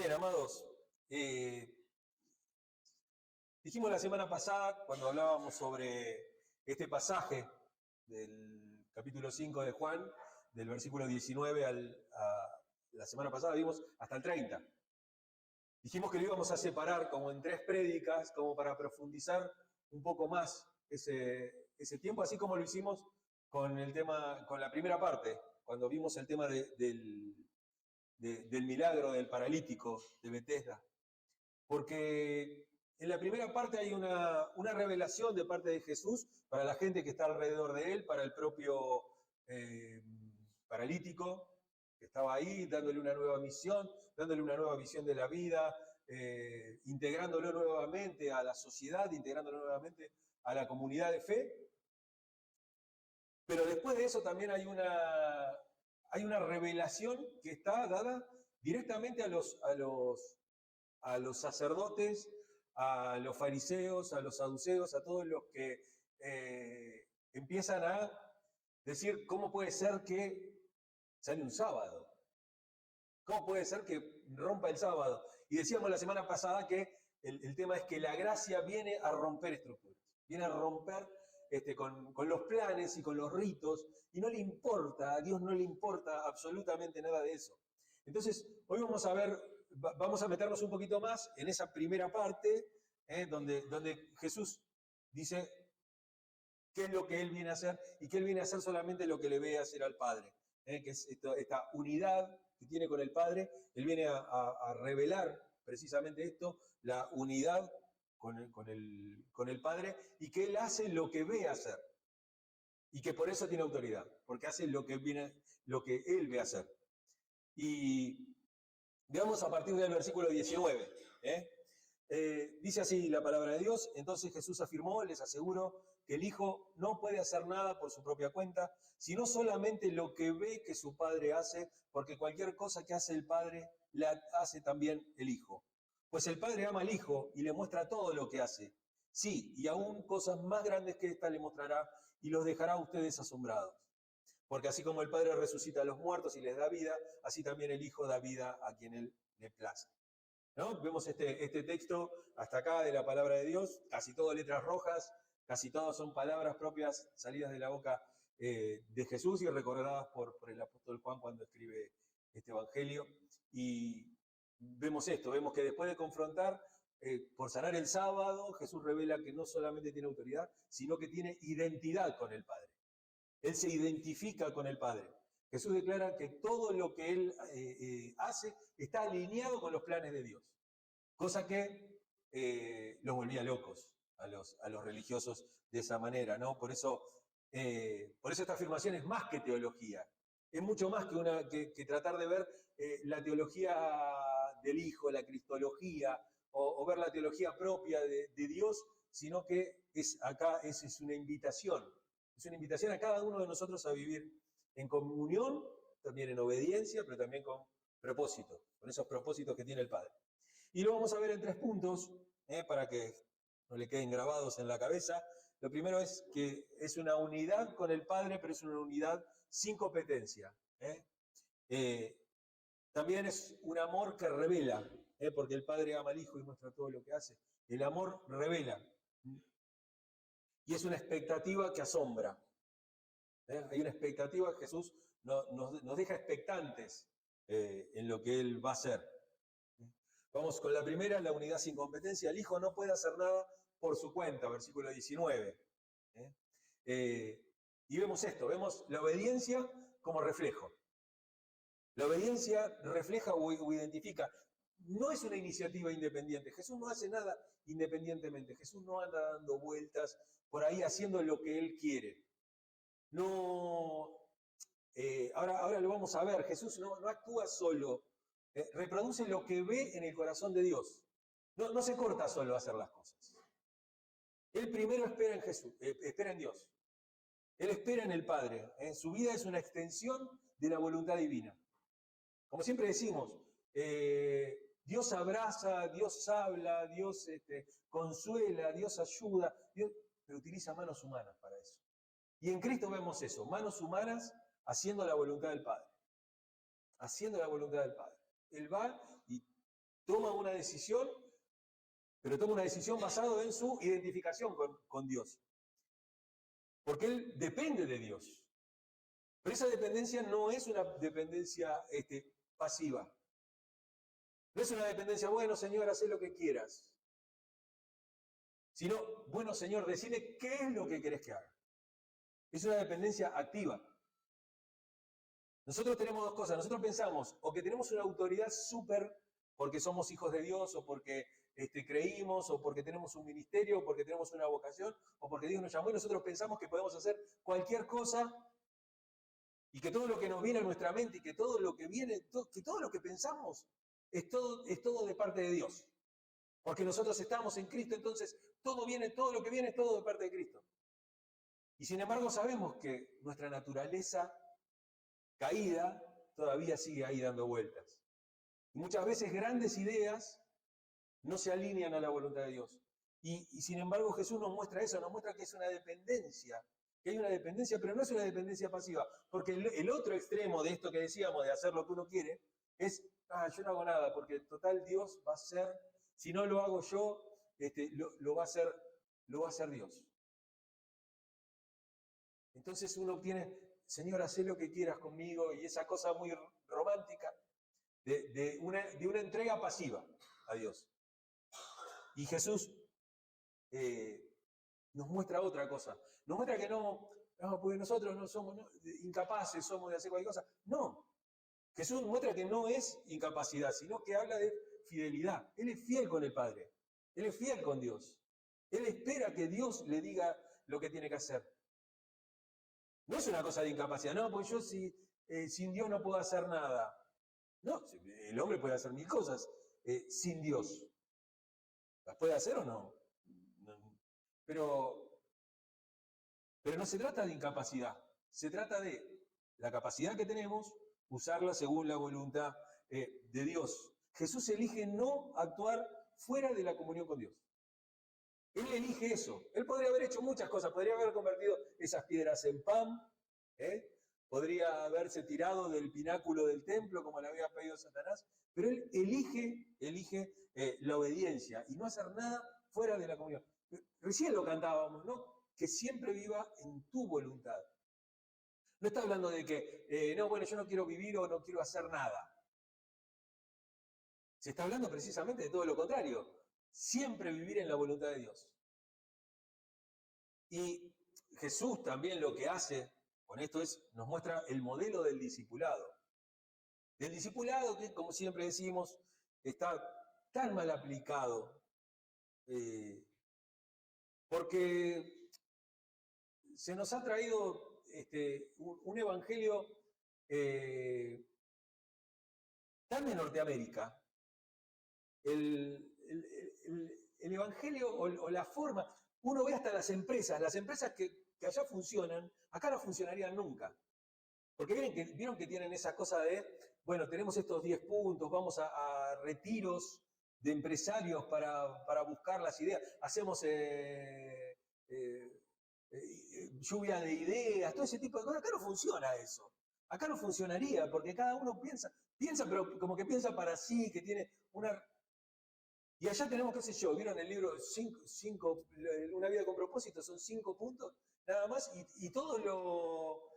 Bien, amados, dijimos la semana pasada, cuando hablábamos sobre este pasaje del capítulo 5 de Juan, del versículo 19 la semana pasada vimos hasta el 30. Dijimos que lo íbamos a separar como en 3 prédicas, como para profundizar un poco más ese tiempo, así como lo hicimos con el tema, con la primera parte, cuando vimos el tema del milagro del paralítico de Betesda. Porque en la primera parte hay una revelación de parte de Jesús para la gente que está alrededor de él, para el propio paralítico que estaba ahí, dándole una nueva misión, dándole una nueva visión de la vida, integrándolo nuevamente a la sociedad, integrándolo nuevamente a la comunidad de fe. Pero después de eso también hay una revelación que está dada directamente a los sacerdotes, a los fariseos, a los saduceos, a todos los que empiezan a decir, ¿cómo puede ser que sale un sábado? ¿Cómo puede ser que rompa el sábado? Y decíamos la semana pasada que el tema es que la gracia viene a romper estructuras, viene a romper con los planes y con los ritos, y no le importa, a Dios no le importa absolutamente nada de eso. Entonces, hoy vamos a meternos un poquito más en esa primera parte, donde Jesús dice qué es lo que Él viene a hacer, y que Él viene a hacer solamente lo que le ve hacer al Padre, que es esta unidad que tiene con el Padre. Él viene a revelar precisamente esto, la unidad con el Padre, y que Él hace lo que ve hacer, y que por eso tiene autoridad, porque hace lo que Él ve hacer. Y veamos a partir del versículo 19. Dice así la palabra de Dios: entonces Jesús afirmó, les aseguro, que el Hijo no puede hacer nada por su propia cuenta, sino solamente lo que ve que su Padre hace, porque cualquier cosa que hace el Padre, la hace también el Hijo. Pues el Padre ama al Hijo y le muestra todo lo que hace. Sí, y aún cosas más grandes que esta le mostrará, y los dejará a ustedes asombrados. Porque así como el Padre resucita a los muertos y les da vida, así también el Hijo da vida a quien Él le place. ¿No? Vemos este texto hasta acá de la palabra de Dios, casi todo letras rojas, casi todas son palabras propias salidas de la boca de Jesús y recordadas por el apóstol Juan cuando escribe este evangelio. Y vemos que después de confrontar por sanar el sábado, Jesús revela que no solamente tiene autoridad, sino que tiene identidad con el Padre. Él se identifica con el Padre. Jesús declara que todo lo que Él hace está alineado con los planes de Dios, cosa que los volvía locos a los religiosos de esa manera, ¿no? Por eso esta afirmación es más que teología, es mucho más que tratar de ver la teología del Hijo, la cristología, o ver la teología propia de Dios, sino que es una invitación. Es una invitación a cada uno de nosotros a vivir en comunión, también en obediencia, pero también con propósito, con esos propósitos que tiene el Padre. Y lo vamos a ver en 3 puntos, para que no le queden grabados en la cabeza. Lo primero es que es una unidad con el Padre, pero es una unidad sin competencia. También es un amor que revela, porque el Padre ama al Hijo y muestra todo lo que hace. El amor revela. Y es una expectativa que asombra. Hay una expectativa, Jesús nos deja expectantes en lo que Él va a hacer. Vamos con la primera, la unidad sin competencia. El Hijo no puede hacer nada por su cuenta, versículo 19. Y vemos vemos la obediencia como reflejo. La obediencia refleja o identifica. No es una iniciativa independiente. Jesús no hace nada independientemente. Jesús no anda dando vueltas por ahí haciendo lo que Él quiere. No, ahora lo vamos a ver. Jesús no actúa solo. Reproduce lo que ve en el corazón de Dios. No se corta solo a hacer las cosas. Él primero espera en Jesús, espera en Dios. Él espera en el Padre. Su vida es una extensión de la voluntad divina. Como siempre decimos, Dios abraza, Dios habla, Dios consuela, Dios ayuda, pero utiliza manos humanas para eso. Y en Cristo vemos eso, manos humanas haciendo la voluntad del Padre. Haciendo la voluntad del Padre. Él va y toma una decisión, pero toma una decisión basada en su identificación con Dios. Porque él depende de Dios. Pero esa dependencia no es una dependencia pasiva. No es una dependencia, bueno, Señor, haz lo que quieras. Sino, bueno, Señor, decime qué es lo que querés que haga. Es una dependencia activa. Nosotros tenemos dos cosas. Nosotros pensamos o que tenemos una autoridad súper porque somos hijos de Dios, o porque creímos, o porque tenemos un ministerio, o porque tenemos una vocación, o porque Dios nos llamó, y nosotros pensamos que podemos hacer cualquier cosa, y que todo lo que nos viene a nuestra mente, y que todo lo que viene, que todo lo que pensamos, es todo de parte de Dios. Porque nosotros estamos en Cristo, entonces todo lo que viene es todo de parte de Cristo. Y sin embargo sabemos que nuestra naturaleza caída todavía sigue ahí dando vueltas. Y muchas veces grandes ideas no se alinean a la voluntad de Dios. Y sin embargo Jesús nos muestra eso, nos muestra que es una dependencia, que hay una dependencia, pero no es una dependencia pasiva. Porque el otro extremo de esto que decíamos, de hacer lo que uno quiere, es, yo no hago nada, porque total Dios va a ser, si no lo hago yo, lo va a hacer Dios. Entonces uno obtiene, Señor, haz lo que quieras conmigo, y esa cosa muy romántica de una entrega pasiva a Dios. Y Jesús nos muestra otra cosa. Nos muestra que no porque nosotros no somos incapaces, somos de hacer cualquier cosa. No. Jesús muestra que no es incapacidad, sino que habla de fidelidad. Él es fiel con el Padre. Él es fiel con Dios. Él espera que Dios le diga lo que tiene que hacer. No es una cosa de incapacidad. No, pues yo sin Dios no puedo hacer nada. No, el hombre puede hacer mil cosas sin Dios. ¿Las puede hacer o no? Pero no se trata de incapacidad. Se trata de la capacidad que tenemos, usarla según la voluntad de Dios. Jesús elige no actuar fuera de la comunión con Dios. Él elige eso. Él podría haber hecho muchas cosas. Podría haber convertido esas piedras en pan. Podría haberse tirado del pináculo del templo como le había pedido Satanás. Pero él elige la obediencia y no hacer nada fuera de la comunión. Recién lo cantábamos, ¿no? Que siempre viva en tu voluntad. No está hablando de que, no, bueno, yo no quiero vivir o no quiero hacer nada. Se está hablando precisamente de todo lo contrario. Siempre vivir en la voluntad de Dios. Y Jesús también lo que hace con esto nos muestra el modelo del discipulado. Del discipulado que, como siempre decimos, está tan mal aplicado. Porque se nos ha traído un evangelio tan de Norteamérica. El evangelio o la forma, uno ve hasta las empresas que allá funcionan, acá no funcionarían nunca. Porque vieron que tienen esa cosa de, bueno, tenemos estos 10 puntos, vamos a retiros de empresarios para buscar las ideas, hacemos lluvia de ideas, todo ese tipo de cosas. Acá no funciona eso. Acá no funcionaría, porque cada uno piensa, pero como que piensa para sí, que tiene una... Y allá tenemos, qué sé yo, vieron el libro Una vida con propósito, son 5 puntos, nada más, y todo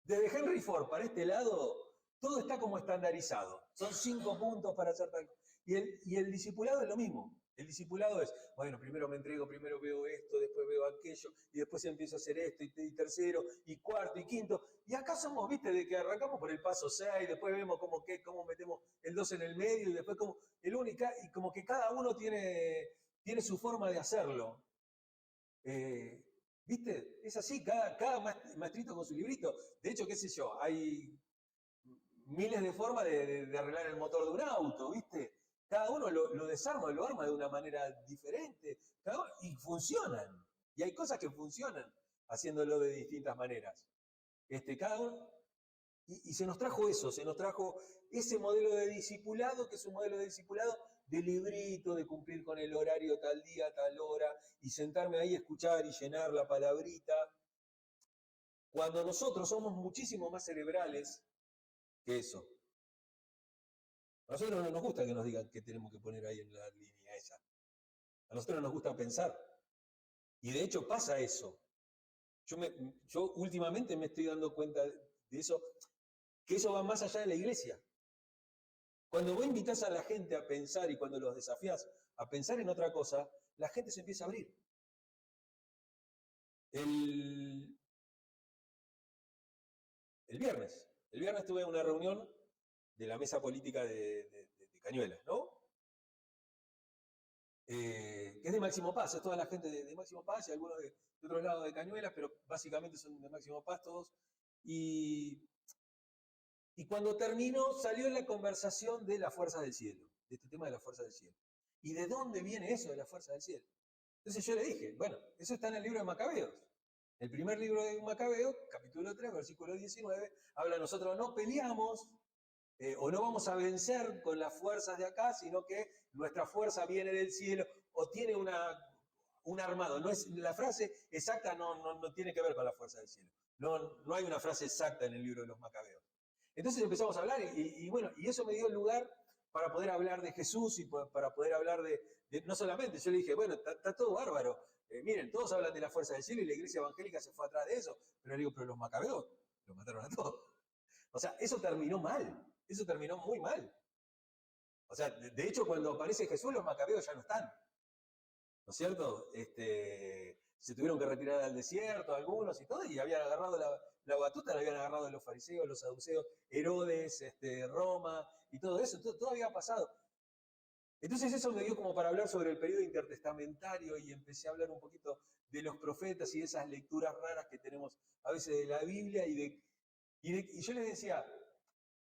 desde Henry Ford para este lado, todo está como estandarizado. Son 5 puntos para hacer tal cosa. Y el discipulado es lo mismo. El discipulado es, bueno, primero me entrego, primero veo esto, después veo aquello, y después empiezo a hacer esto, y tercero, y cuarto, y quinto. Y acá somos, viste, de que arrancamos por el paso 6, después vemos cómo metemos el 2 en el medio, y después como el único, y como que cada uno tiene su forma de hacerlo. ¿Viste? Es así, cada maestrito con su librito. De hecho, qué sé yo, hay miles de formas de arreglar el motor de un auto, ¿viste? Cada uno lo desarma, lo arma de una manera diferente, y funcionan. Y hay cosas que funcionan haciéndolo de distintas maneras. Cada uno, y se nos trajo eso, se nos trajo ese modelo de discipulado, que es un modelo de discipulado de librito, de cumplir con el horario tal día, tal hora, y sentarme ahí a escuchar y llenar la palabrita. Cuando nosotros somos muchísimo más cerebrales que eso. A nosotros no nos gusta que nos digan qué tenemos que poner ahí en la línea esa. A nosotros nos gusta pensar. Y de hecho pasa eso. Yo últimamente me estoy dando cuenta de eso, que eso va más allá de la iglesia. Cuando vos invitás a la gente a pensar y cuando los desafías a pensar en otra cosa, la gente se empieza a abrir. El viernes tuve una reunión de la mesa política de Cañuelas, ¿no? Que es de Máximo Paz, es toda la gente de Máximo Paz y algunos de otros lados de Cañuelas, pero básicamente son de Máximo Paz todos. Y cuando terminó, salió la conversación de las fuerzas del cielo, de este tema de las fuerzas del cielo. ¿Y de dónde viene eso de las fuerzas del cielo? Entonces yo le dije, bueno, eso está en el libro de Macabeos. El primer libro de Macabeo, capítulo 3, versículo 19, habla: nosotros no peleamos o no vamos a vencer con las fuerzas de acá, sino que nuestra fuerza viene del cielo o tiene un armado. No es, la frase exacta no tiene que ver con la fuerza del cielo. No hay una frase exacta en el libro de los Macabeos. Entonces empezamos a hablar y bueno, y eso me dio lugar para poder hablar de Jesús y para poder hablar de no solamente, yo le dije, bueno, está todo bárbaro. Miren, todos hablan de la fuerza del cielo y la iglesia evangélica se fue atrás de eso. Pero le digo, pero los Macabeos los mataron a todos. O sea, eso terminó mal. Eso terminó muy mal. O sea, de hecho, cuando aparece Jesús, los Macabeos ya no están. ¿No es cierto? Se tuvieron que retirar al desierto algunos y todo, y habían agarrado la batuta, la habían agarrado los fariseos, los saduceos, Herodes, Roma, y todo eso, todo había pasado. Entonces eso me dio como para hablar sobre el periodo intertestamentario y empecé a hablar un poquito de los profetas y de esas lecturas raras que tenemos a veces de la Biblia y yo les decía,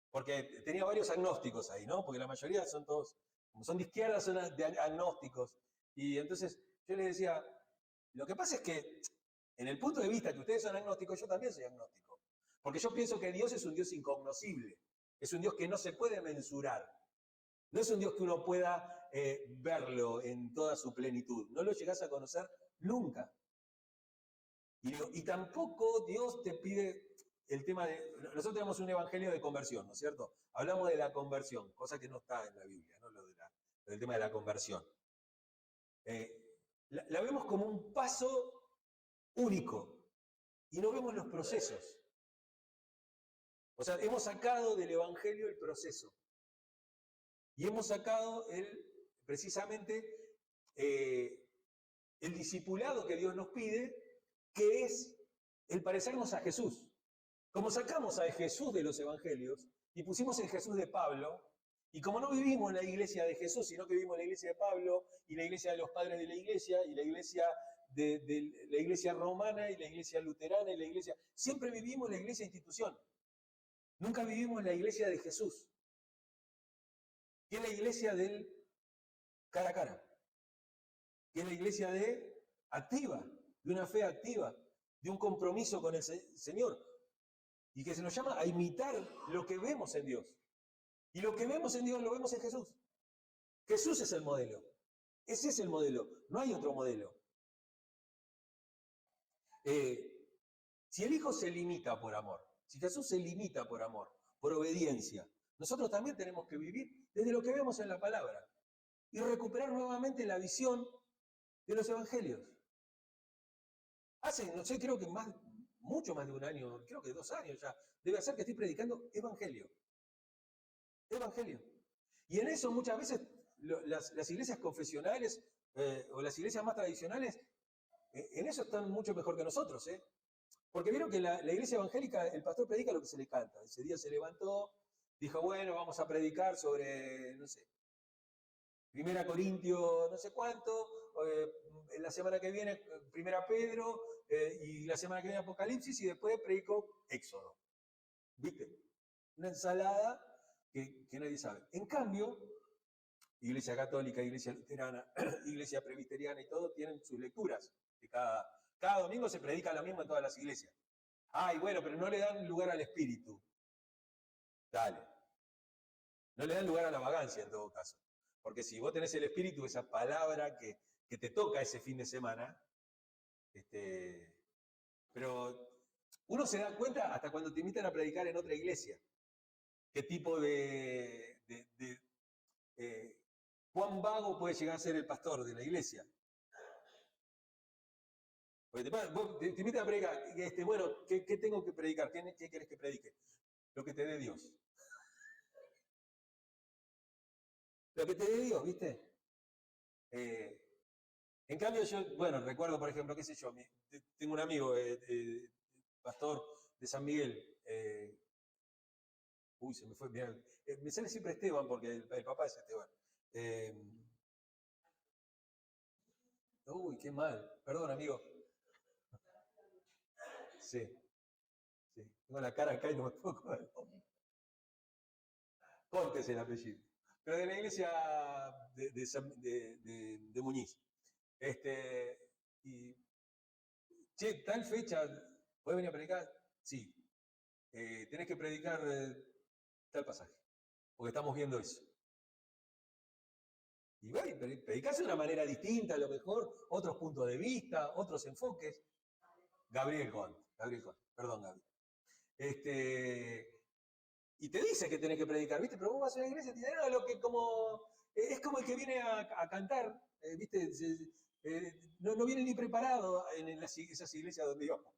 porque tenía varios agnósticos ahí, ¿no? Porque la mayoría son todos, como son de izquierda, son de agnósticos. Y entonces yo les decía, lo que pasa es que en el punto de vista que ustedes son agnósticos, yo también soy agnóstico. Porque yo pienso que Dios es un Dios incognoscible, es un Dios que no se puede mensurar. No es un Dios que uno pueda verlo en toda su plenitud. No lo llegás a conocer nunca. Y tampoco Dios te pide el tema de... Nosotros tenemos un evangelio de conversión, ¿no es cierto? Hablamos de la conversión, cosa que no está en la Biblia, ¿no? Del tema de la conversión. La vemos como un paso único y no vemos los procesos. O sea, hemos sacado del evangelio el proceso. Y hemos sacado precisamente el discipulado que Dios nos pide, que es el parecernos a Jesús. Como sacamos a Jesús de los evangelios y pusimos el Jesús de Pablo, y como no vivimos la iglesia de Jesús, sino que vivimos la iglesia de Pablo y la iglesia de los padres de la iglesia y la iglesia de la iglesia romana y la iglesia luterana y la iglesia... Siempre vivimos la iglesia institución. Nunca vivimos la iglesia de Jesús. Que es la iglesia del cara a cara. Que es la iglesia activa, de una fe activa, de un compromiso con el Señor. Y que se nos llama a imitar lo que vemos en Dios. Y lo que vemos en Dios lo vemos en Jesús. Jesús es el modelo. Ese es el modelo. No hay otro modelo. Si el Hijo se limita por amor, si Jesús se limita por amor, por obediencia, nosotros también tenemos que vivir desde lo que vemos en la palabra y recuperar nuevamente la visión de los evangelios. Hace, no sé, creo que mucho más de un año, creo que 2 años ya, debe ser que estoy predicando evangelio. Evangelio. Y en eso muchas veces las iglesias confesionales o las iglesias más tradicionales, en eso están mucho mejor que nosotros, ¿eh? Porque vieron que la iglesia evangélica, el pastor predica lo que se le canta. Ese día se levantó, dijo, bueno, vamos a predicar sobre, no sé, 1 Corintios no sé cuánto, la semana que viene 1 Pedro, y la semana que viene Apocalipsis, y después predicó Éxodo. ¿Viste? Una ensalada que nadie sabe. En cambio, Iglesia Católica, Iglesia Luterana, Iglesia Presbiteriana y todo tienen sus lecturas. Que cada domingo se predica lo mismo en todas las iglesias. Ay, bueno, pero no le dan lugar al espíritu. Dale. No le dan lugar a la vagancia en todo caso. Porque si vos tenés el espíritu, esa palabra que te toca ese fin de semana, pero uno se da cuenta hasta cuando te invitan a predicar en otra iglesia. Qué tipo de ¿Cuán vago puede llegar a ser el pastor de la iglesia? Porque te invitan a predicar, bueno, ¿qué tengo que predicar? ¿Qué querés que predique? Lo que te dé Dios. Lo que te dé Dios, ¿viste? En cambio yo, bueno, recuerdo, por ejemplo, qué sé yo, tengo un amigo, pastor de San Miguel, se me fue, mirá, me sale siempre Esteban porque el papá es Esteban. Qué mal, perdón, amigo. Sí, sí, tengo la cara acá y no me puedo acordar el nombre. Conte es el apellido. Pero de la iglesia de Muñiz. Y, che, tal fecha, ¿podés venir a predicar? Sí. Tenés que predicar tal pasaje, porque estamos viendo eso. Y bueno, predicás de una manera distinta, a lo mejor, otros puntos de vista, otros enfoques. Gabriel Cont, perdón, Gabriel. Y te dice que tenés que predicar, ¿viste? Pero vos vas a la iglesia y te dicen, no, lo que como, es como el que viene a cantar, ¿viste? No viene ni preparado en esas iglesias donde íbamos.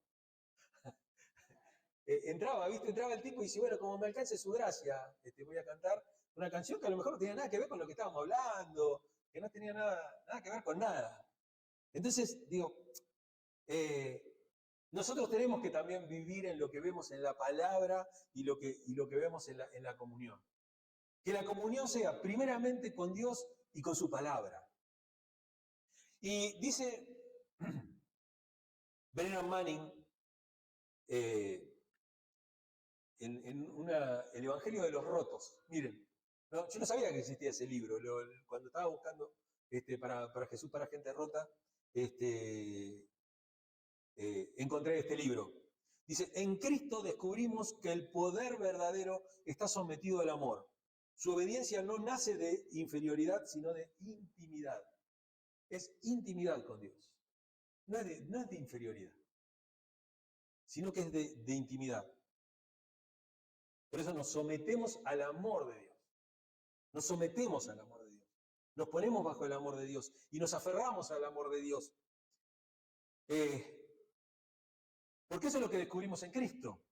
Entraba el tipo y dice, bueno, como me alcance su gracia, voy a cantar una canción que a lo mejor no tenía nada que ver con lo que estábamos hablando, que no tenía nada que ver con nada. Entonces, digo, nosotros tenemos que también vivir en lo que vemos en la palabra y lo que vemos en la comunión. Que la comunión sea primeramente con Dios y con su palabra. Y dice Brennan Manning, el Evangelio de los Rotos. Miren, yo no sabía que existía ese libro. Cuando estaba buscando para Jesús para gente rota, encontré este libro. Dice, en Cristo descubrimos que el poder verdadero está sometido al amor. Su obediencia no nace de inferioridad, sino de intimidad. Es intimidad con Dios. No es de inferioridad, sino que es de intimidad. Por eso nos sometemos al amor de Dios. Nos sometemos al amor de Dios. Nos ponemos bajo el amor de Dios y nos aferramos al amor de Dios. Porque eso es lo que descubrimos en Cristo.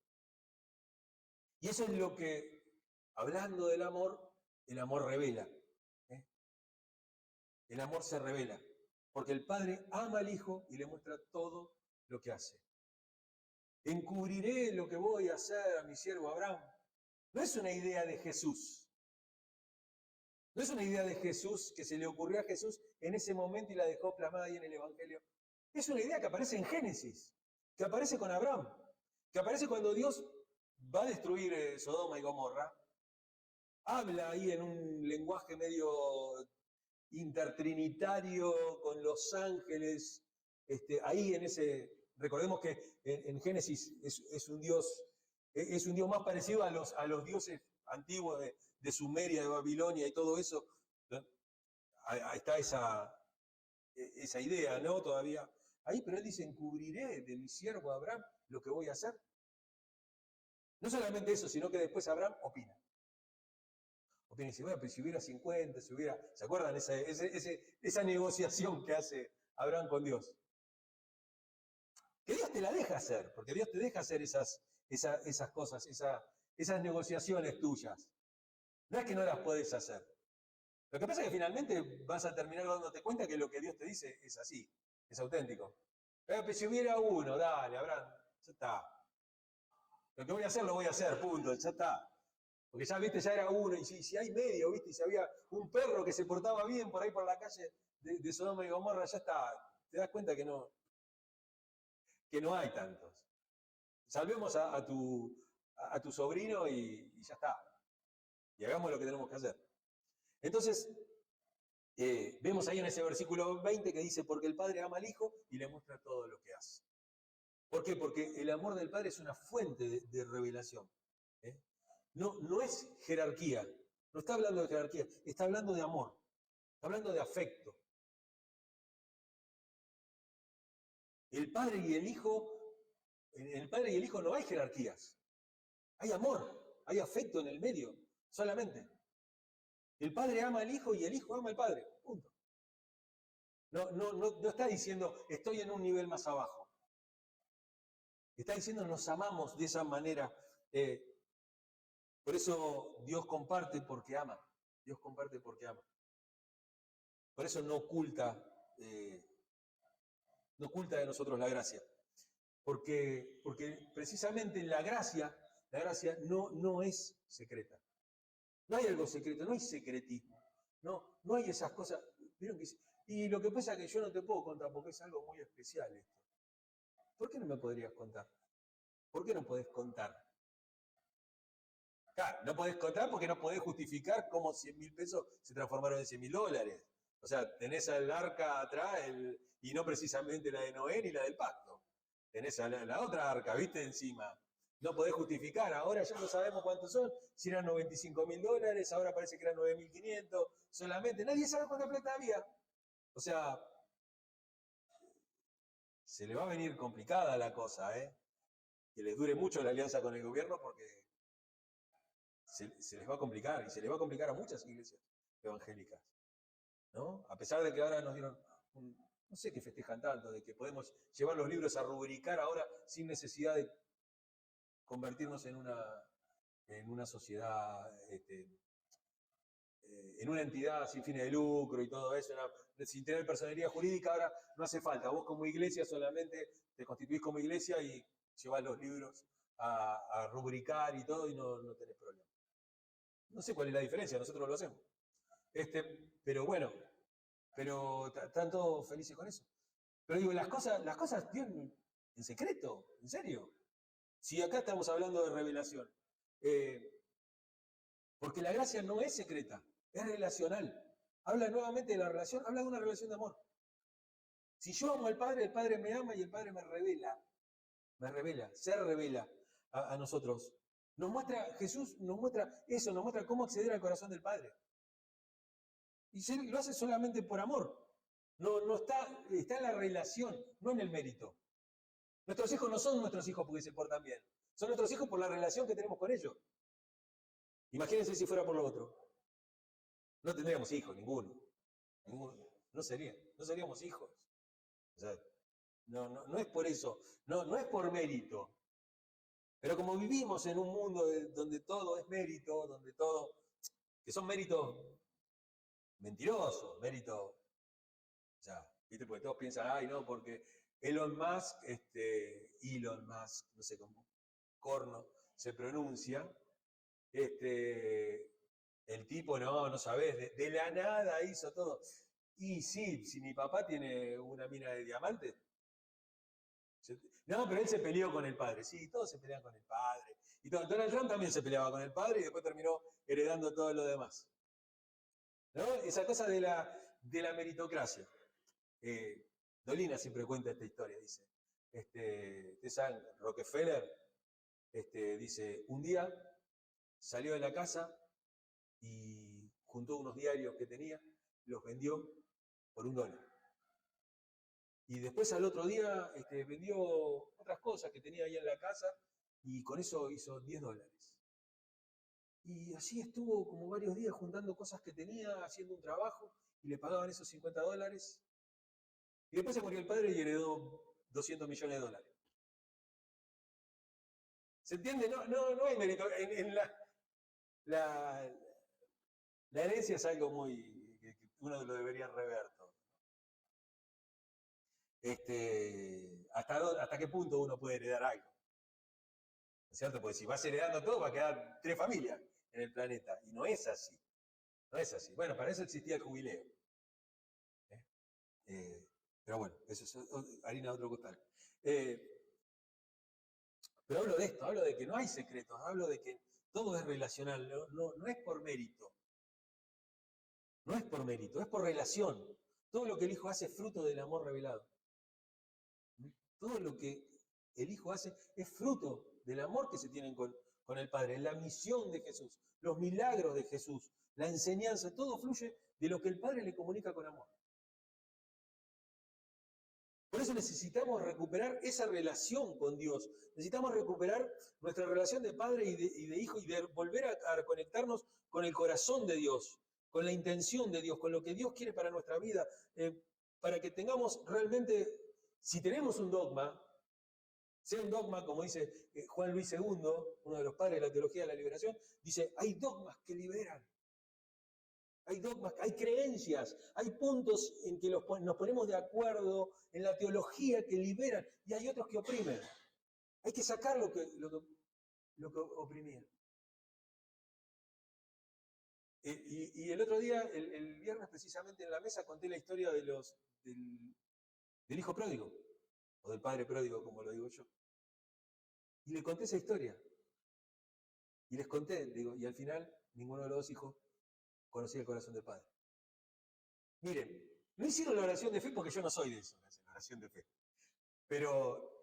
Y eso es lo que, hablando del amor, el amor revela. El amor se revela. Porque el Padre ama al Hijo y le muestra todo lo que hace. Encubriré lo que voy a hacer a mi siervo Abraham. No es una idea de Jesús. No es una idea de Jesús que se le ocurrió a Jesús en ese momento y la dejó plasmada ahí en el Evangelio. Es una idea que aparece en Génesis, que aparece con Abraham, que aparece cuando Dios va a destruir Sodoma y Gomorra. Habla ahí en un lenguaje medio intertrinitario con los ángeles. Ahí en ese, recordemos que en Génesis es un Dios más parecido a los dioses antiguos de Sumeria, de Babilonia y todo eso. Ahí está esa idea, ¿no? Todavía ahí, pero él dice, encubriré de mi siervo Abraham lo que voy a hacer. No solamente eso, sino que después Abraham opina. Opina y dice, bueno, pero si hubiera 50, ¿se acuerdan esa negociación que hace Abraham con Dios? Que Dios te la deja hacer, porque Dios te deja hacer esas cosas, esas negociaciones tuyas. No es que no las puedes hacer. Lo que pasa es que finalmente vas a terminar dándote cuenta que lo que Dios te dice es así, es auténtico. Pero si hubiera uno, dale, Abraham, ya está. Lo que voy a hacer, lo voy a hacer, punto, ya está. Porque ya, viste, ya era uno, y si hay medio, viste, y si había un perro que se portaba bien por ahí por la calle de Sodoma y Gomorra, ya está. Te das cuenta que no hay tantos. Salvemos a tu sobrino y ya está. Y hagamos lo que tenemos que hacer. Entonces, vemos ahí en ese versículo 20 que dice, porque el Padre ama al Hijo y le muestra todo lo que hace. ¿Por qué? Porque el amor del Padre es una fuente de revelación. No es jerarquía, no está hablando de jerarquía, está hablando de amor, está hablando de afecto. El Padre y el Hijo, en el Padre y el Hijo no hay jerarquías, hay amor, hay afecto en el medio, solamente. El Padre ama al Hijo y el Hijo ama al Padre. Punto. No está diciendo, estoy en un nivel más abajo. Está diciendo, nos amamos de esa manera. Por eso Dios comparte porque ama. Dios comparte porque ama. Por eso no oculta de nosotros la gracia. Porque precisamente la gracia no es secreta. No hay algo secreto, no hay secretismo. No hay esas cosas. ¿Vieron que y lo que pasa es que yo no te puedo contar porque es algo muy especial esto. ¿Por qué no me podrías contar? ¿Por qué no podés contar? Claro, no podés contar porque no podés justificar cómo 100.000 pesos se transformaron en 100.000 dólares. O sea, tenés al arca atrás y no precisamente la de Noé ni la del pacto. Tenés a la otra arca, ¿viste? Encima. No podés justificar, ahora ya no sabemos cuántos son, si eran 95.000 dólares, ahora parece que eran 9.500 solamente. Nadie sabe cuánta plata había. O sea, se le va a venir complicada la cosa, ¿eh? Que les dure mucho la alianza con el gobierno porque se les va a complicar, y se les va a complicar a muchas iglesias evangélicas, ¿no? A pesar de que ahora nos dieron, no sé qué festejan tanto, de que podemos llevar los libros a rubricar ahora sin necesidad de convertirnos en una sociedad, en una entidad sin fines de lucro y todo eso, sin tener personería jurídica, ahora no hace falta. Vos como iglesia solamente te constituís como iglesia y llevás los libros a rubricar y todo y no tenés problema. No sé cuál es la diferencia, nosotros lo hacemos. Pero bueno, están todos felices con eso. Pero digo, las cosas tienen en secreto, en serio. Si acá estamos hablando de revelación, porque la gracia no es secreta, es relacional. Habla nuevamente de la relación, habla de una relación de amor. Si yo amo al Padre, el Padre me ama y el Padre me revela, se revela a nosotros. Jesús nos muestra eso, nos muestra cómo acceder al corazón del Padre. Y lo hace solamente por amor. No está en la relación, no en el mérito. Nuestros hijos no son nuestros hijos porque se portan bien. Son nuestros hijos por la relación que tenemos con ellos. Imagínense si fuera por lo otro. No tendríamos hijos, ninguno. No seríamos hijos. O sea, no es por eso, no es por mérito. Pero como vivimos en un mundo donde todo es mérito, que son méritos mentirosos, méritos, o sea, ¿viste? Porque todos piensan, ay, no, porque Elon Musk, no sé cómo, corno se pronuncia, el tipo, no sabés, de la nada hizo todo. Y sí, si mi papá tiene una mina de diamantes. No, pero él se peleó con el padre. Sí, todos se pelean con el padre. Y Donald Trump también se peleaba con el padre y después terminó heredando todo lo demás. ¿No? Esa cosa de la meritocracia. Dolina siempre cuenta esta historia, dice. Ustedes saben, Rockefeller dice, un día salió de la casa y juntó unos diarios que tenía, los vendió por $1. Y después al otro día vendió otras cosas que tenía ahí en la casa y con eso hizo $10. Y así estuvo como varios días juntando cosas que tenía, haciendo un trabajo y le pagaban esos $50. Y después se murió el padre y heredó $200 millones. ¿Se entiende? No hay mérito. La herencia es algo muy que uno lo debería rever todo. ¿Hasta qué punto uno puede heredar algo? ¿No es cierto? Porque si vas heredando todo, va a quedar 3 familias en el planeta. Y no es así. No es así. Bueno, para eso existía el jubileo. Pero bueno, eso es harina de otro costal. Pero hablo de esto, hablo de que no hay secretos, hablo de que todo es relacional, no es por mérito. No es por mérito, es por relación. Todo lo que el Hijo hace es fruto del amor revelado. Todo lo que el Hijo hace es fruto del amor que se tienen con el Padre, la misión de Jesús, los milagros de Jesús, la enseñanza, todo fluye de lo que el Padre le comunica con amor. Por eso necesitamos recuperar esa relación con Dios. Necesitamos recuperar nuestra relación de padre y de hijo y de volver a conectarnos con el corazón de Dios. con la intención de Dios, con lo que Dios quiere para nuestra vida, para que tengamos realmente, si tenemos un dogma, sea un dogma, como dice Juan Luis II, uno de los padres de la teología de la liberación, dice, hay dogmas que liberan. Hay dogmas, hay creencias, hay puntos en que nos ponemos de acuerdo en la teología que liberan y hay otros que oprimen. Hay que sacar lo que oprimía. Y el otro día, el viernes precisamente en la mesa, conté la historia del hijo pródigo, o del padre pródigo, como lo digo yo. Y le conté esa historia. Y les conté, digo, y al final ninguno de los dos hijos conocía el corazón del Padre. Miren, no hicieron la oración de fe porque yo no soy de eso, la oración de fe. Pero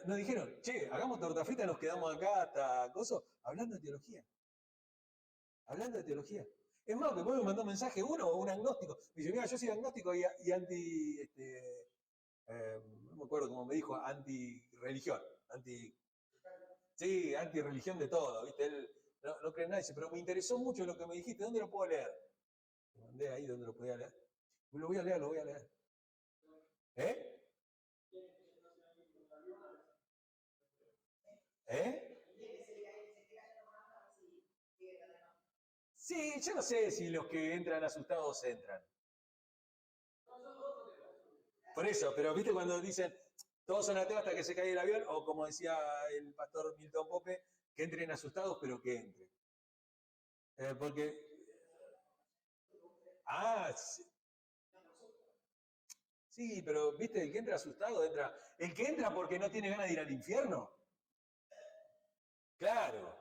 no dijeron, che, hagamos torta frita, nos quedamos acá hasta coso, hablando de teología. Hablando de teología. Es más, después me mandó un mensaje uno, un agnóstico. Me dice, mira, yo soy agnóstico y anti, no me acuerdo cómo me dijo, anti-religión. Sí, anti-religión de todo, ¿viste? Él no cree en nada, dice, pero me interesó mucho lo que me dijiste, ¿dónde lo puedo leer? Me mandé ahí donde lo podía leer. Lo voy a leer. ¿Eh? ¿Eh? Sí, yo no sé si los que entran asustados entran. Por eso, pero viste cuando dicen todos son ateos hasta que se cae el avión, o como decía el pastor Milton Pope, que entren asustados, pero que entren. Porque. Ah, sí, pero viste, el que entra asustado entra. El que entra porque no tiene ganas de ir al infierno. Claro.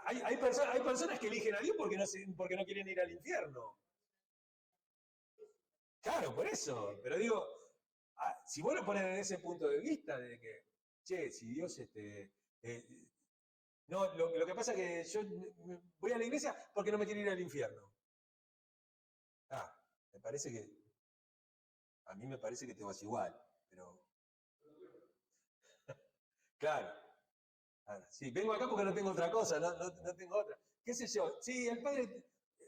Hay personas que eligen a Dios porque no quieren ir al infierno. Claro, por eso. Pero digo, si vos lo pones en ese punto de vista, de que, che, si Dios, no, lo que pasa es que yo voy a la iglesia porque no me quiero ir al infierno. Me parece que, a mí me parece que te vas igual, pero, claro. Sí, vengo acá porque no tengo otra cosa, no tengo otra. ¿Qué sé yo? Sí, el Padre,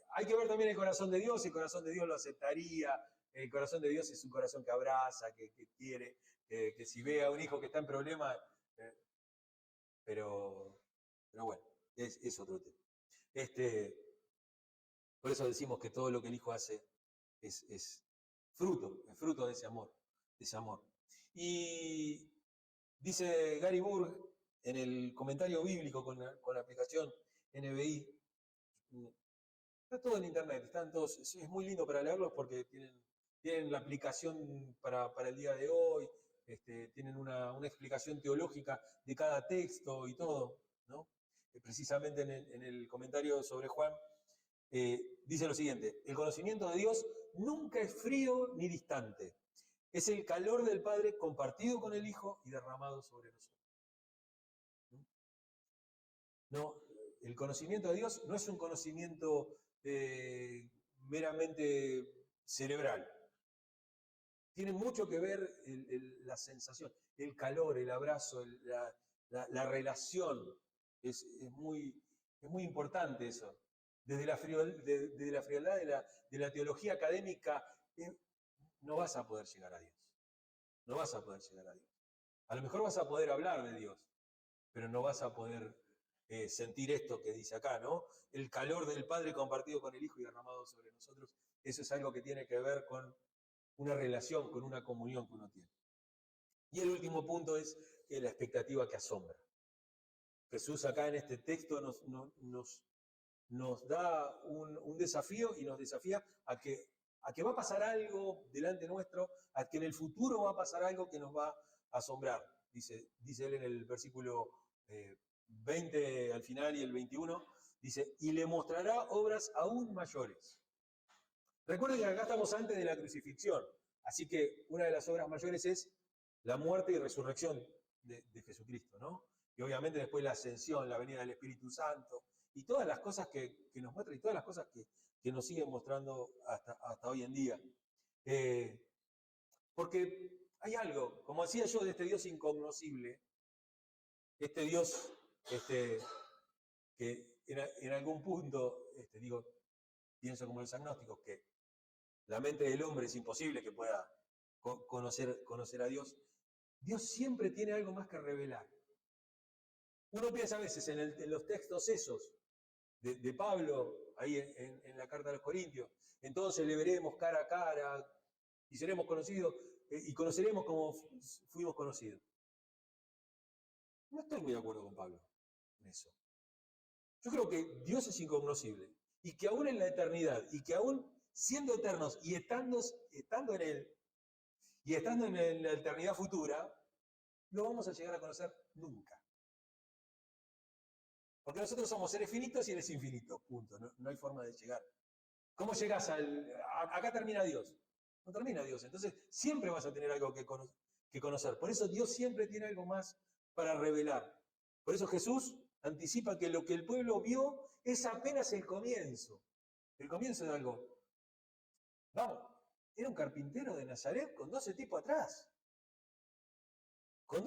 hay que ver también el corazón de Dios, el corazón de Dios lo aceptaría, el corazón de Dios es un corazón que abraza, que quiere, que si ve a un hijo que está en problemas, pero bueno, es otro tema. Por eso decimos que todo lo que el hijo hace es fruto de ese amor, Y dice Gary Burg en el comentario bíblico con la aplicación NBI, está todo en internet, están todos, es muy lindo para leerlos porque tienen la aplicación para el día de hoy, tienen una explicación teológica de cada texto y todo, ¿no? Precisamente en el comentario sobre Juan, dice lo siguiente: el conocimiento de Dios nunca es frío ni distante, es el calor del Padre compartido con el Hijo y derramado sobre nosotros. No, el conocimiento de Dios no es un conocimiento meramente cerebral. Tiene mucho que ver la sensación, el calor, el abrazo, la relación. Es muy importante eso. Desde la frialdad de la teología académica, no vas a poder llegar a Dios. No vas a poder llegar a Dios. A lo mejor vas a poder hablar de Dios, pero no vas a poder sentir esto que dice acá, ¿no? El calor del Padre compartido con el Hijo y derramado sobre nosotros. Eso es algo que tiene que ver con una relación, con una comunión que uno tiene. Y el último punto es la expectativa que asombra. Jesús acá en este texto nos da un desafío y nos desafía a que va a pasar algo delante nuestro, a que en el futuro va a pasar algo que nos va a asombrar. Dice él en el versículo 20 al final y el 21, dice, y le mostrará obras aún mayores. Recuerden que acá estamos antes de la crucifixión, así que una de las obras mayores es la muerte y resurrección de Jesucristo, ¿no? Y obviamente después la ascensión, la venida del Espíritu Santo, y todas las cosas que nos muestra y todas las cosas que nos siguen mostrando hasta hoy en día. Porque hay algo, como decía yo, de este Dios incognoscible, este Dios que en algún punto, digo, pienso como los agnósticos, que la mente del hombre es imposible que pueda conocer a Dios, Dios siempre tiene algo más que revelar. Uno piensa a veces en los textos esos de Pablo, ahí en la carta a los Corintios, entonces le veremos cara a cara y seremos conocidos y conoceremos como fuimos conocidos. No estoy muy de acuerdo con Pablo en eso. Yo creo que Dios es incognoscible y que aún en la eternidad y que aún siendo eternos y estando en Él y estando en la eternidad futura, no vamos a llegar a conocer nunca. Porque nosotros somos seres finitos y Él es infinito, punto. No hay forma de llegar. ¿Cómo llegas acá termina Dios? No termina Dios. Entonces siempre vas a tener algo que conocer. Por eso Dios siempre tiene algo más para revelar. Por eso Jesús anticipa que lo que el pueblo vio es apenas el comienzo. El comienzo de algo. Vamos, era un carpintero de Nazaret con 12 tipos atrás. Con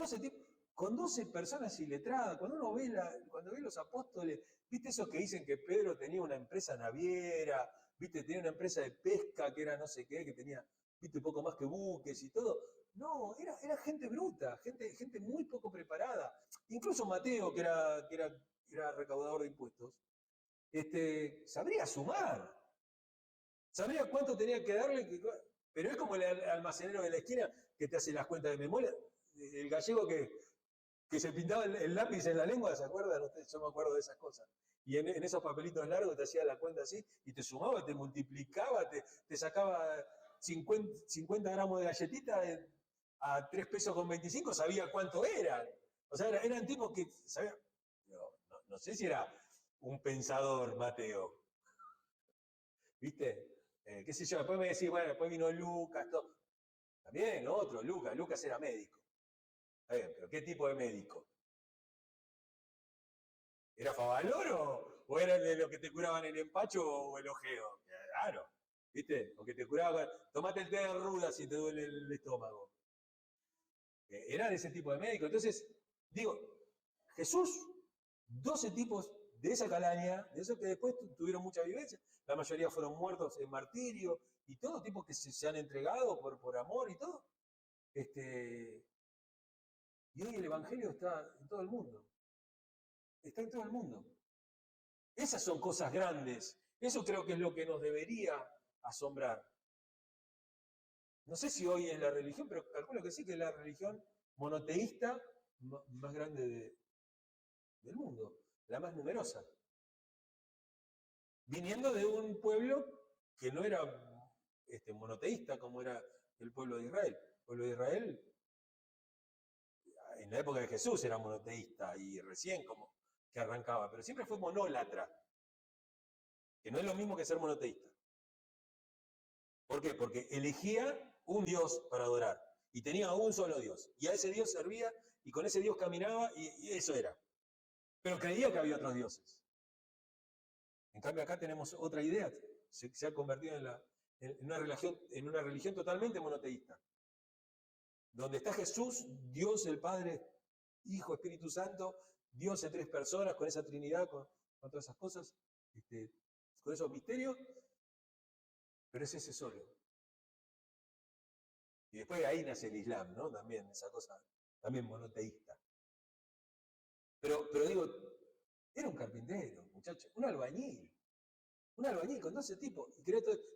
12 personas iletradas. Cuando uno ve los apóstoles, ¿viste esos que dicen que Pedro tenía una empresa naviera? ¿Viste? Tenía una empresa de pesca que era no sé qué, que tenía, ¿viste? Poco más que buques y todo. No, era gente bruta, gente muy poco preparada. Incluso Mateo, que era recaudador de impuestos, sabría sumar. Sabría cuánto tenía que darle, pero es como el almacenero de la esquina que te hace las cuentas de memoria. El gallego que se pintaba el lápiz en la lengua, ¿se acuerdan? Yo me acuerdo de esas cosas. Y en esos papelitos largos te hacía la cuenta así, y te sumaba, te multiplicaba, te sacaba 50 gramos de galletita a 3 pesos con 25, sabía cuánto eran. O sea, eran tipos que sabían. No sé si era un pensador, Mateo. ¿Viste? Qué sé yo, después me decís, bueno, después vino Lucas, todo. También otro, Lucas era médico. Bien, pero ¿qué tipo de médico? ¿Era Favaloro o era de lo que te curaban el empacho o el ojeo? Claro, ¿viste? O que te curaban, tomate el té de ruda si te duele el estómago. Era de ese tipo de médico. Entonces, digo, Jesús, 12 tipos de esa calaña, de esos que después tuvieron mucha vivencia, la mayoría fueron muertos en martirio, y todos tipos que se han entregado por amor y todo. Y hoy el Evangelio está en todo el mundo. Está en todo el mundo. Esas son cosas grandes. Eso creo que es lo que nos debería asombrar. No sé si hoy es la religión, pero calculo que sí, que es la religión monoteísta más grande del mundo, la más numerosa. Viniendo de un pueblo que no era monoteísta como era el pueblo de Israel. El pueblo de Israel, en la época de Jesús, era monoteísta y recién como que arrancaba, pero siempre fue monólatra, que no es lo mismo que ser monoteísta. ¿Por qué? Porque elegía un Dios para adorar y tenía un solo Dios, y a ese Dios servía y con ese Dios caminaba y eso era. Pero creía que había otros dioses. En cambio acá tenemos otra idea, se ha convertido en una religión totalmente monoteísta, donde está Jesús, Dios el Padre, Hijo, Espíritu Santo, Dios en 3 personas, con esa Trinidad, con todas esas cosas, con esos misterios, pero es ese solo. Y después ahí nace el Islam, ¿no? También, esa cosa, también monoteísta. Pero digo, era un carpintero, muchachos, un albañil con 12 tipos. Y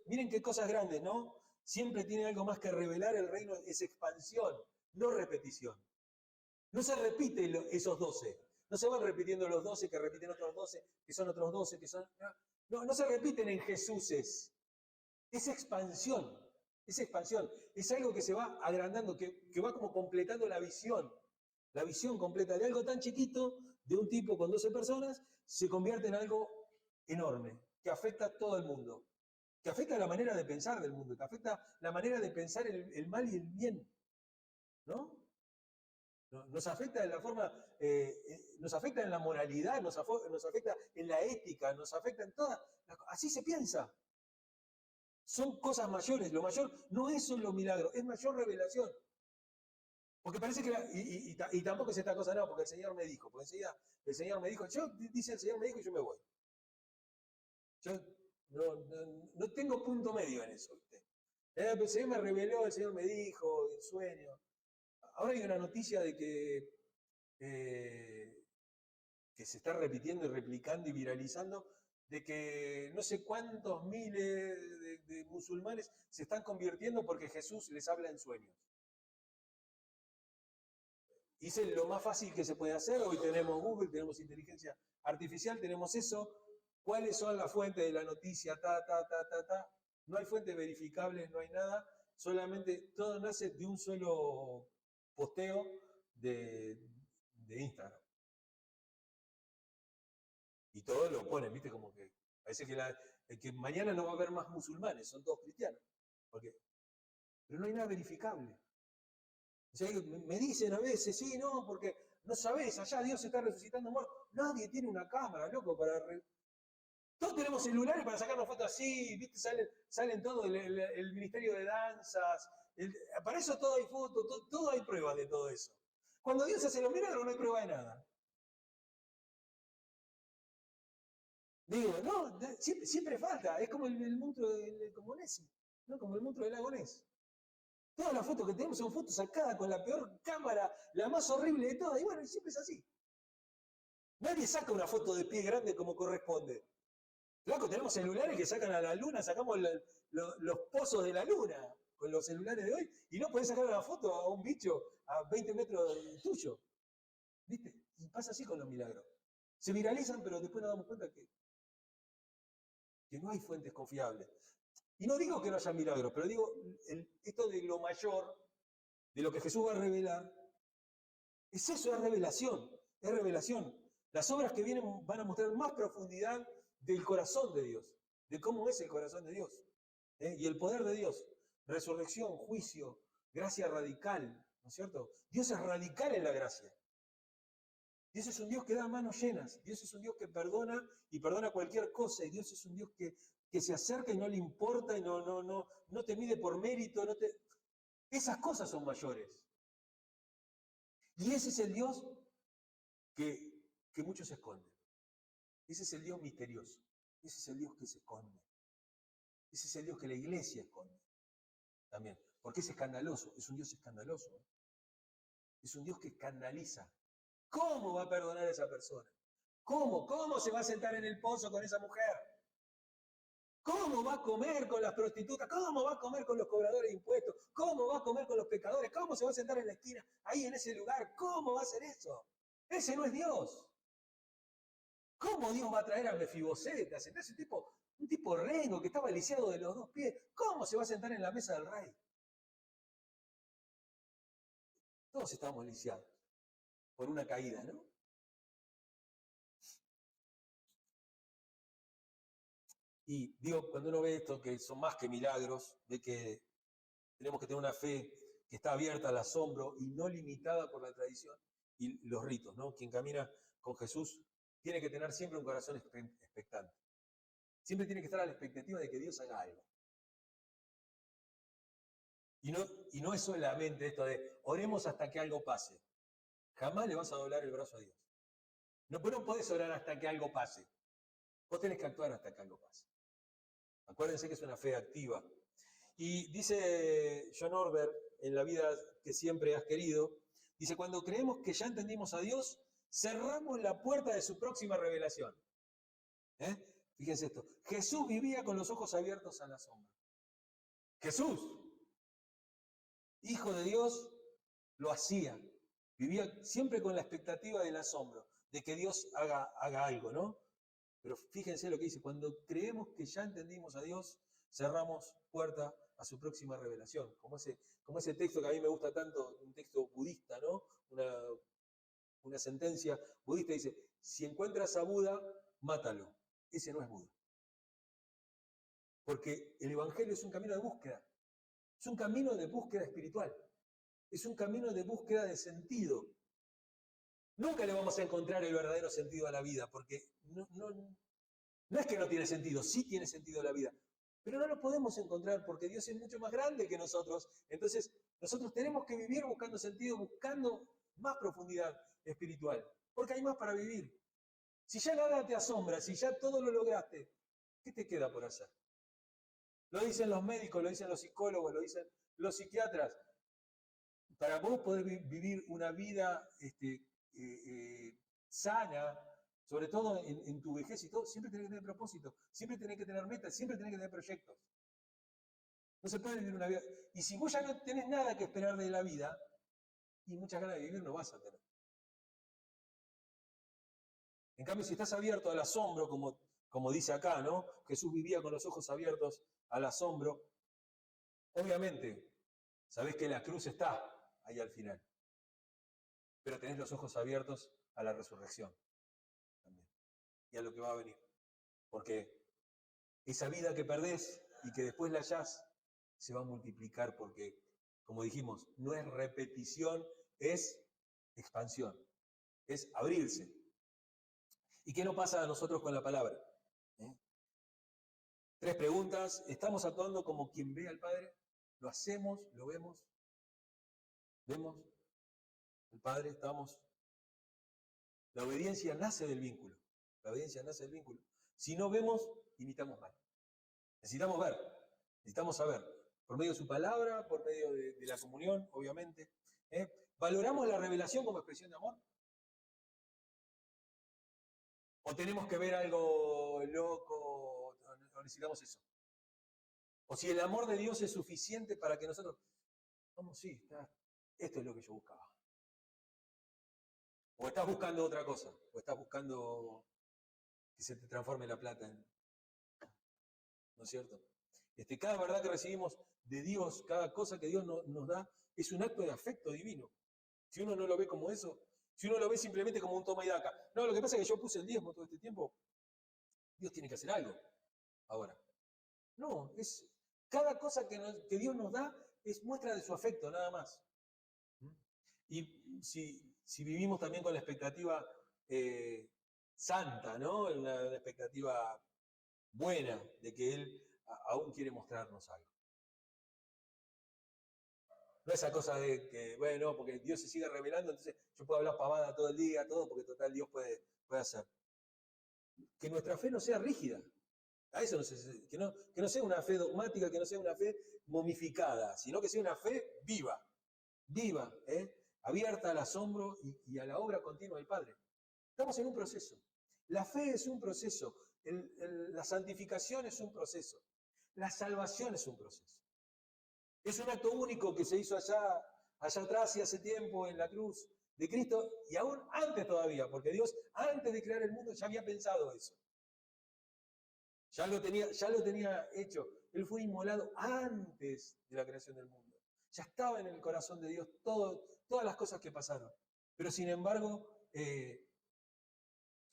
miren qué cosas grandes, ¿no? Siempre tiene algo más que revelar, el reino es expansión, no repetición. No se repite esos 12. No se van repitiendo los 12 que repiten otros 12, que son otros 12, que son... No se repiten en Jesuses. Es expansión. Es expansión. Es algo que se va agrandando, que va como completando la visión. La visión completa de algo tan chiquito, de un tipo con 12 personas, se convierte en algo enorme, que afecta a todo el mundo. Que afecta la manera de pensar del mundo, que afecta la manera de pensar el mal y el bien. ¿No? Nos afecta en la forma, nos afecta en la moralidad, nos afecta en la ética, nos afecta en todas. Así se piensa. Son cosas mayores. Lo mayor no es solo milagro, es mayor revelación. Porque parece que, y tampoco es esta cosa, no, porque el Señor me dijo, porque enseguida el Señor me dijo, dice el Señor me dijo y yo me voy. No tengo punto medio en eso, ¿viste? El Señor me reveló, el Señor me dijo, en sueño. Ahora hay una noticia de que se está repitiendo y replicando y viralizando, de que no sé cuántos miles de musulmanes se están convirtiendo porque Jesús les habla en sueños. Hice lo más fácil que se puede hacer. Hoy tenemos Google, tenemos inteligencia artificial, tenemos eso. ¿Cuáles son las fuentes de la noticia? No hay fuentes verificables, no hay nada. Solamente todo nace de un solo posteo de Instagram. Y todos lo ponen, ¿viste? Como que parece que mañana no va a haber más musulmanes, son todos cristianos. Pero no hay nada verificable. O sea, me dicen a veces, sí, no, porque no sabés, allá Dios está resucitando muertos. Nadie tiene una cámara, loco, para... Todos tenemos celulares para sacarnos fotos así, ¿viste? Salen todo el Ministerio de Danzas. Para eso todo hay fotos, todo hay pruebas de todo eso. Cuando Dios hace los milagros no hay prueba de nada. Digo, no, siempre falta. Es como el monstruo del Comunesi, ¿no? Como el monstruo del lago Ness. Todas las fotos que tenemos son fotos sacadas con la peor cámara, la más horrible de todas. Y bueno, siempre es así. Nadie saca una foto de pie grande como corresponde. Loco, tenemos celulares que sacan a la luna, sacamos los pozos de la luna con los celulares de hoy y no podés sacar una foto a un bicho a 20 metros tuyo. ¿Viste? Y pasa así con los milagros. Se viralizan, pero después nos damos cuenta que no hay fuentes confiables. Y no digo que no haya milagros, pero digo, esto de lo mayor, de lo que Jesús va a revelar, es eso, es revelación, es revelación. Las obras que vienen van a mostrar más profundidad del corazón de Dios, de cómo es el corazón de Dios, y el poder de Dios. Resurrección, juicio, gracia radical, ¿no es cierto? Dios es radical en la gracia. Dios es un Dios que da manos llenas. Dios es un Dios que perdona y perdona cualquier cosa. Y Dios es un Dios que se acerca y no le importa y no te mide por mérito. Esas cosas son mayores. Y ese es el Dios que muchos esconden. Ese es el Dios misterioso. Ese es el Dios que se esconde. Ese es el Dios que la iglesia esconde. También. Porque es escandaloso. Es un Dios escandaloso. Es un Dios que escandaliza. ¿Cómo va a perdonar a esa persona? ¿Cómo? ¿Cómo se va a sentar en el pozo con esa mujer? ¿Cómo va a comer con las prostitutas? ¿Cómo va a comer con los cobradores de impuestos? ¿Cómo va a comer con los pecadores? ¿Cómo se va a sentar en la esquina, ahí en ese lugar? ¿Cómo va a hacer eso? Ese no es Dios. ¿Cómo Dios va a traer a Mefiboset a sentarse un tipo rengo que estaba lisiado de los dos pies? ¿Cómo se va a sentar en la mesa del rey? Todos estamos lisiados por una caída, ¿no? Y digo, cuando uno ve esto, que son más que milagros, ve que tenemos que tener una fe que está abierta al asombro y no limitada por la tradición y los ritos, ¿no? Quien camina con Jesús tiene que tener siempre un corazón expectante. Siempre tiene que estar a la expectativa de que Dios haga algo. Y no es solamente esto de oremos hasta que algo pase. Jamás le vas a doblar el brazo a Dios. No podés orar hasta que algo pase. Vos tenés que actuar hasta que algo pase. Acuérdense que es una fe activa. Y dice John Orber, en La vida que siempre has querido, dice, cuando creemos que ya entendimos a Dios, cerramos la puerta de su próxima revelación. Fíjense esto. Jesús vivía con los ojos abiertos a la sombra. Jesús, Hijo de Dios, lo hacía. Vivía siempre con la expectativa del asombro, de que Dios haga algo, ¿no? Pero fíjense lo que dice, cuando creemos que ya entendimos a Dios, cerramos puerta a su próxima revelación. Como ese texto que a mí me gusta tanto, un texto budista, ¿no? Una sentencia budista dice, si encuentras a Buda, mátalo. Ese no es Buda. Porque el Evangelio es un camino de búsqueda. Es un camino de búsqueda espiritual. Es un camino de búsqueda de sentido. Nunca le vamos a encontrar el verdadero sentido a la vida, porque no es que no tiene sentido, sí tiene sentido la vida, pero no lo podemos encontrar porque Dios es mucho más grande que nosotros. Entonces, nosotros tenemos que vivir buscando sentido, buscando más profundidad espiritual, porque hay más para vivir. Si ya nada te asombra, si ya todo lo lograste, ¿qué te queda por hacer? Lo dicen los médicos, lo dicen los psicólogos, lo dicen los psiquiatras. Para vos poder vivir una vida sana, sobre todo en tu vejez y todo, siempre tenés que tener propósito, siempre tenés que tener metas, siempre tenés que tener proyectos. No se puede vivir una vida. Y si vos ya no tenés nada que esperar de la vida, y muchas ganas de vivir no vas a tener. En cambio, si estás abierto al asombro, como dice acá, ¿no? Jesús vivía con los ojos abiertos al asombro. Obviamente, sabés que la cruz está ahí al final. Pero tenés los ojos abiertos a la resurrección también. Y a lo que va a venir. Porque esa vida que perdés y que después la hallás, se va a multiplicar porque, como dijimos, no es repetición, es expansión. Es abrirse. ¿Y qué no pasa a nosotros con la palabra? 3 preguntas. ¿Estamos actuando como quien ve al Padre? ¿Lo hacemos? ¿Lo vemos? ¿Vemos al Padre? ¿Estamos? La obediencia nace del vínculo. La obediencia nace del vínculo. Si no vemos, imitamos mal. Necesitamos ver, necesitamos saber. Por medio de su palabra, por medio de la comunión, obviamente. ¿Valoramos la revelación como expresión de amor? ¿O tenemos que ver algo loco? ¿O necesitamos eso? O si el amor de Dios es suficiente para que nosotros... Vamos, sí, esto es lo que yo buscaba. O estás buscando otra cosa. O estás buscando que se te transforme la plata en... ¿No es cierto? Cada verdad que recibimos de Dios, cada cosa que Dios nos da, es un acto de afecto divino. Si uno no lo ve como eso, si uno lo ve simplemente como un toma y daca. No, lo que pasa es que yo puse el diezmo todo este tiempo. Dios tiene que hacer algo ahora. No, es cada cosa que Dios nos da es muestra de su afecto, nada más. Y si vivimos también con la expectativa santa, ¿no? Una expectativa buena de que Él aún quiere mostrarnos algo. No esa cosa de que, bueno, porque Dios se sigue revelando, entonces yo puedo hablar pavada todo el día, todo, porque total Dios puede hacer. Que nuestra fe no sea rígida. A eso que no sea una fe dogmática, que no sea una fe momificada, sino que sea una fe viva, abierta al asombro y a la obra continua del Padre. Estamos en un proceso. La fe es un proceso, la santificación es un proceso, la salvación es un proceso. Es un acto único que se hizo allá atrás y hace tiempo en la cruz de Cristo, y aún antes todavía, porque Dios antes de crear el mundo ya había pensado eso. Ya lo tenía hecho. Él fue inmolado antes de la creación del mundo. Ya estaba en el corazón de Dios todas las cosas que pasaron. Pero sin embargo, Él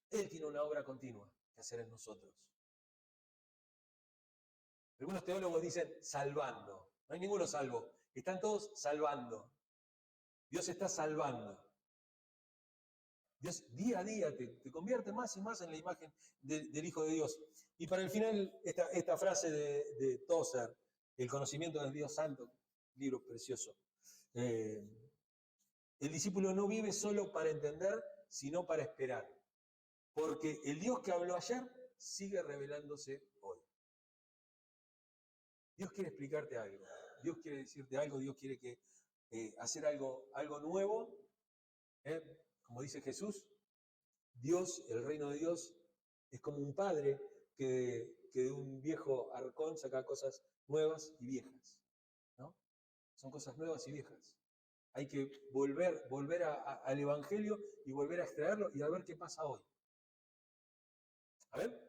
tiene una obra continua que hacer en nosotros. Algunos teólogos dicen salvando. No hay ninguno salvo. Están todos salvando. Dios está salvando. Dios día a día te convierte más y más en la imagen del Hijo de Dios. Y para el final, esta frase de Tozer, el conocimiento del Dios Santo, libro precioso. El discípulo no vive solo para entender, sino para esperar. Porque el Dios que habló ayer sigue revelándose hoy. Dios quiere explicarte algo, Dios quiere decirte algo, Dios quiere hacer algo nuevo. Como dice Jesús, Dios, el reino de Dios, es como un padre que de un viejo arcón saca cosas nuevas y viejas, ¿no? Son cosas nuevas y viejas. Hay que volver al Evangelio y volver a extraerlo y a ver qué pasa hoy. A ver.